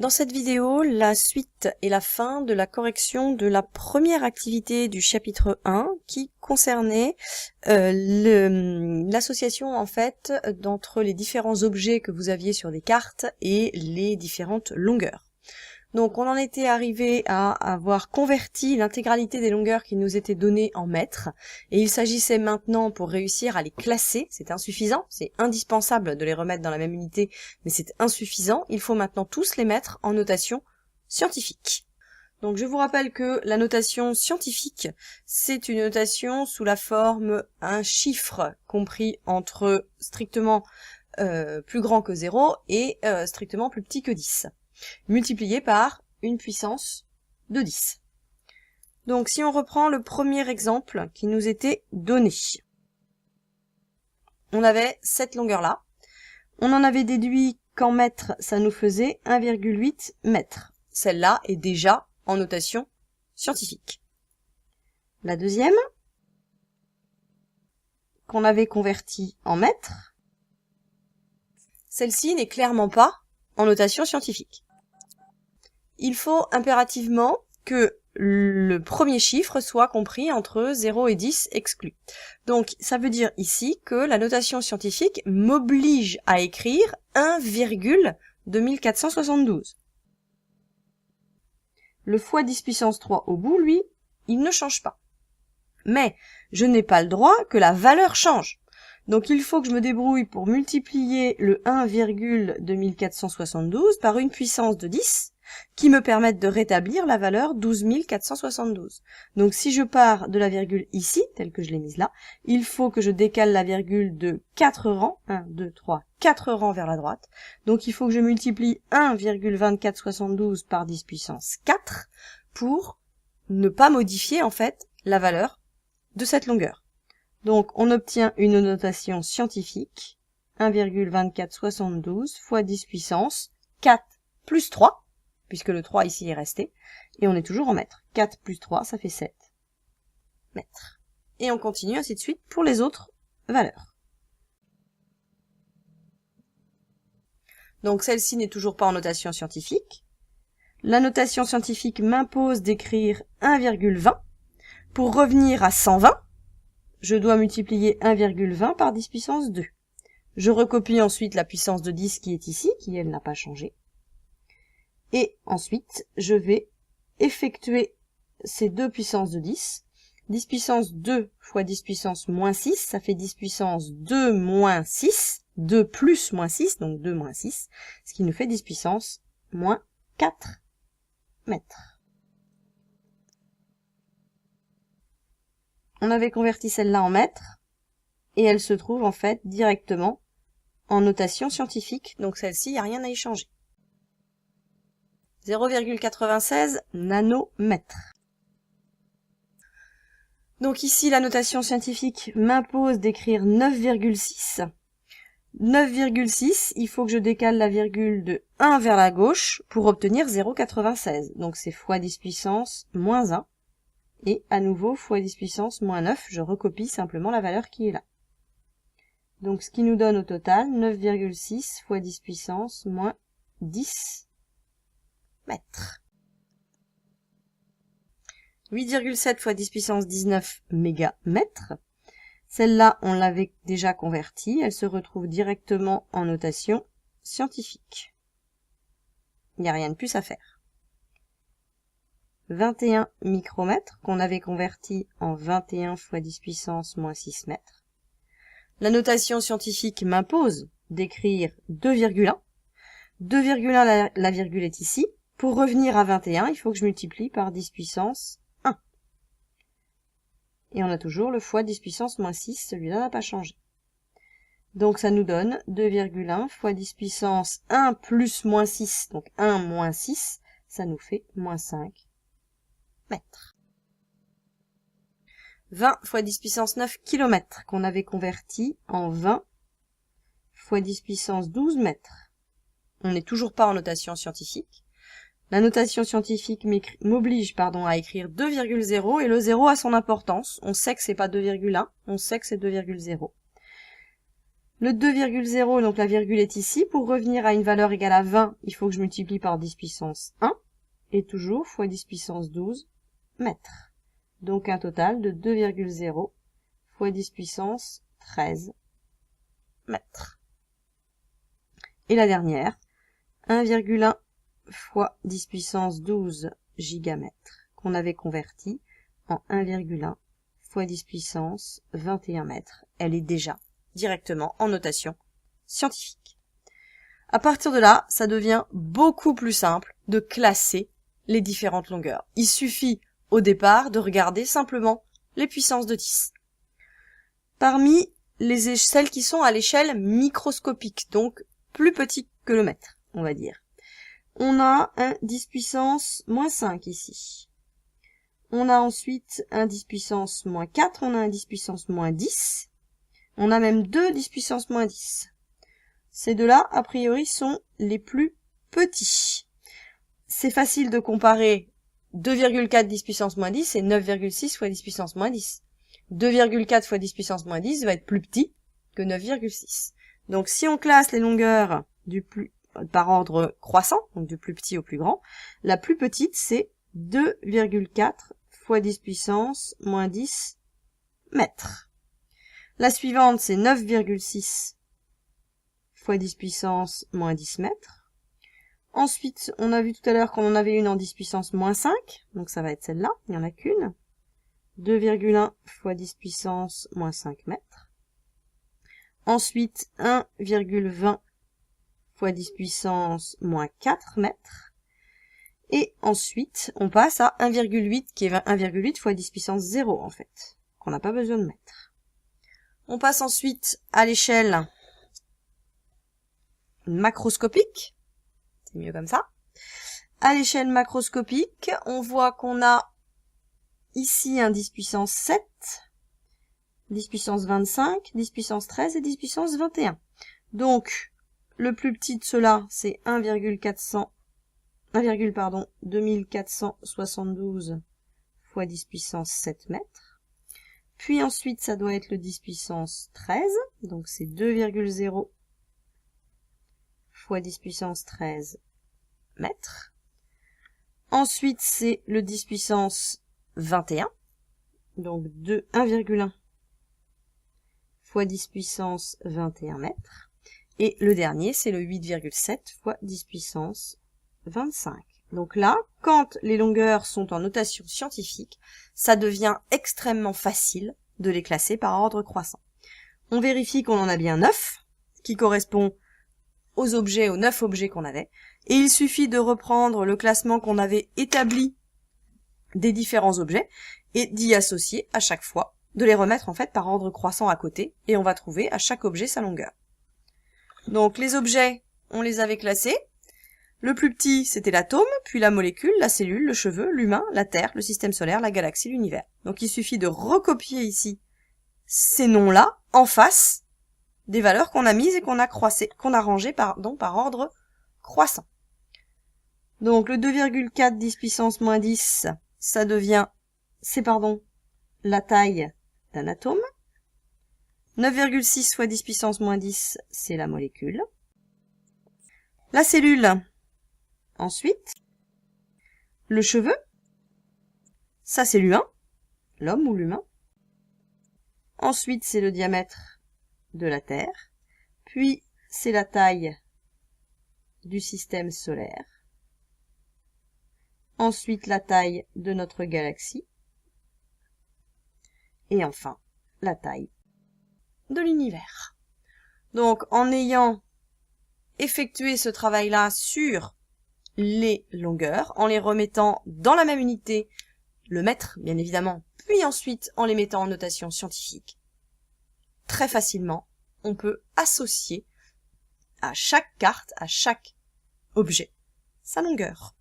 Dans cette vidéo, la suite et la fin de la correction de la première activité du chapitre 1 qui concernait l'association en fait d'entre les différents objets que vous aviez sur des cartes et les différentes longueurs. Donc on en était arrivé à avoir converti l'intégralité des longueurs qui nous étaient données en mètres, et il s'agissait maintenant, pour réussir à les classer, c'est insuffisant, c'est indispensable de les remettre dans la même unité, mais c'est insuffisant, il faut maintenant tous les mettre en notation scientifique. Donc je vous rappelle que la notation scientifique, c'est une notation sous la forme un chiffre compris entre strictement plus grand que 0 et strictement plus petit que 10. Multiplié par une puissance de 10. Donc si on reprend le premier exemple qui nous était donné, on avait cette longueur-là, on en avait déduit qu'en mètres ça nous faisait 1,8 mètres. Celle-là est déjà en notation scientifique. La deuxième, qu'on avait convertie en mètres, celle-ci n'est clairement pas en notation scientifique. Il faut impérativement que le premier chiffre soit compris entre 0 et 10 exclus. Donc ça veut dire ici que la notation scientifique m'oblige à écrire 1,2472. Le fois 10 puissance 3 au bout, lui, il ne change pas. Mais je n'ai pas le droit que la valeur change. Donc il faut que je me débrouille pour multiplier le 1,2472 par une puissance de 10 qui me permette de rétablir la valeur 12472. Donc si je pars de la virgule ici, telle que je l'ai mise là, il faut que je décale la virgule de 4 rangs, 1, 2, 3, 4 rangs vers la droite. Donc il faut que je multiplie 1,2472 par 10 puissance 4 pour ne pas modifier en fait la valeur de cette longueur. Donc on obtient une notation scientifique, 1,2472 fois 10 puissance 4 plus 3, puisque le 3 ici est resté, et on est toujours en mètres. 4 plus 3, ça fait 7 mètres. Et on continue ainsi de suite pour les autres valeurs. Donc celle-ci n'est toujours pas en notation scientifique. La notation scientifique m'impose d'écrire 1,20. Pour revenir à 120, je dois multiplier 1,20 par 10 puissance 2. Je recopie ensuite la puissance de 10 qui est ici, qui elle n'a pas changé. Et ensuite, je vais effectuer ces deux puissances de 10. 10 puissance 2 fois 10 puissance moins 6, ça fait 10 puissance 2 moins 6, 2 plus moins 6, donc 2 moins 6, ce qui nous fait 10 puissance moins 4 mètres. On avait converti celle-là en mètres, et elle se trouve en fait directement en notation scientifique, donc celle-ci, il n'y a rien à y changer. 0,96 nanomètres. Donc ici, la notation scientifique m'impose d'écrire 9,6. 9,6, il faut que je décale la virgule de 1 vers la gauche pour obtenir 0,96. Donc c'est fois 10 puissance moins 1. Et à nouveau, fois 10 puissance moins 9, je recopie simplement la valeur qui est là. Donc ce qui nous donne au total 9,6 fois 10 puissance moins 10 mètres. 8,7 fois 10 puissance 19 mégamètres. Celle-là, on l'avait déjà convertie. Elle se retrouve directement en notation scientifique. Il n'y a rien de plus à faire. 21 micromètres, qu'on avait converti en 21 fois 10 puissance moins 6 mètres. La notation scientifique m'impose d'écrire 2,1. 2,1, la virgule est ici. Pour revenir à 21, il faut que je multiplie par 10 puissance 1. Et on a toujours le fois 10 puissance moins 6, celui-là n'a pas changé. Donc ça nous donne 2,1 fois 10 puissance 1 plus moins 6, donc 1 moins 6, ça nous fait moins 5 mètres. 20 fois 10 puissance 9 km, qu'on avait converti en 20 fois 10 puissance 12 mètres. On n'est toujours pas en notation scientifique. La notation scientifique m'oblige à écrire 2,0 et le 0 a son importance. On sait que c'est pas 2,1, on sait que c'est 2,0. Le 2,0, donc la virgule est ici. Pour revenir à une valeur égale à 20, il faut que je multiplie par 10 puissance 1. Et toujours fois 10 puissance 12 mètres. Donc un total de 2,0 fois 10 puissance 13 mètres. Et la dernière, 1,1 fois 10 puissance 12 gigamètres, qu'on avait converti en 1,1 fois 10 puissance 21 mètres. Elle est déjà directement en notation scientifique. À partir de là, ça devient beaucoup plus simple de classer les différentes longueurs. Il suffit au départ de regarder simplement les puissances de 10. Parmi celles qui sont à l'échelle microscopique, donc plus petit que le mètre, on va dire. On a un 10 puissance moins 5 ici. On a ensuite un 10 puissance moins 4, on a un 10 puissance moins 10. On a même deux 10 puissance moins 10. Ces deux-là, a priori, sont les plus petits. C'est facile de comparer 2,4 10 puissance moins 10 et 9,6 fois 10 puissance moins 10. 2,4 fois 10 puissance moins 10 va être plus petit que 9,6. Donc si on classe les longueurs par ordre croissant, donc du plus petit au plus grand, la plus petite c'est 2,4 fois 10 puissance moins 10 mètres. La suivante c'est 9,6 fois 10 puissance moins 10 mètres. Ensuite, on a vu tout à l'heure qu'on en avait une en 10 puissance moins 5, donc ça va être celle-là, il n'y en a qu'une. 2,1 fois 10 puissance moins 5 mètres. Ensuite, 1,20 fois 10 puissance moins 4 mètres. Et ensuite, on passe à 1,8 qui est 1,8 fois 10 puissance 0 en fait, qu'on n'a pas besoin de mettre. On passe ensuite à l'échelle macroscopique. C'est mieux comme ça. À l'échelle macroscopique, on voit qu'on a ici un 10 puissance 7, 10 puissance 25, 10 puissance 13 et 10 puissance 21. Donc, le plus petit de ceux-là, c'est 2472 fois 10 puissance 7 mètres. Puis ensuite, ça doit être le 10 puissance 13, donc c'est 2,0 fois 10 puissance 13 mètres. Ensuite, c'est le 10 puissance 21, donc 1,1 fois 10 puissance 21 mètres. Et le dernier, c'est le 8,7 fois 10 puissance 25. Donc là, quand les longueurs sont en notation scientifique, ça devient extrêmement facile de les classer par ordre croissant. On vérifie qu'on en a bien 9, qui correspond aux 9 objets qu'on avait, et il suffit de reprendre le classement qu'on avait établi des différents objets, et d'y associer à chaque fois, de les remettre en fait par ordre croissant à côté, et on va trouver à chaque objet sa longueur. Donc les objets, on les avait classés. Le plus petit, c'était l'atome, puis la molécule, la cellule, le cheveu, l'humain, la Terre, le système solaire, la galaxie, l'univers. Donc il suffit de recopier ici ces noms-là en face des valeurs qu'on a mises et qu'on a rangées par ordre croissant. Donc le 2,4 10 puissance moins 10, ça devient, la taille d'un atome. 9,6 fois 10 puissance moins 10, c'est la molécule. La cellule, ensuite, le cheveu, ça c'est l'humain, l'homme ou l'humain. Ensuite, c'est le diamètre de la Terre, puis c'est la taille du système solaire. Ensuite, la taille de notre galaxie. Et enfin, la taille de l'univers. Donc, en ayant effectué ce travail-là sur les longueurs, en les remettant dans la même unité, le mètre, bien évidemment, puis ensuite en les mettant en notation scientifique, très facilement, on peut associer à chaque carte, à chaque objet, sa longueur.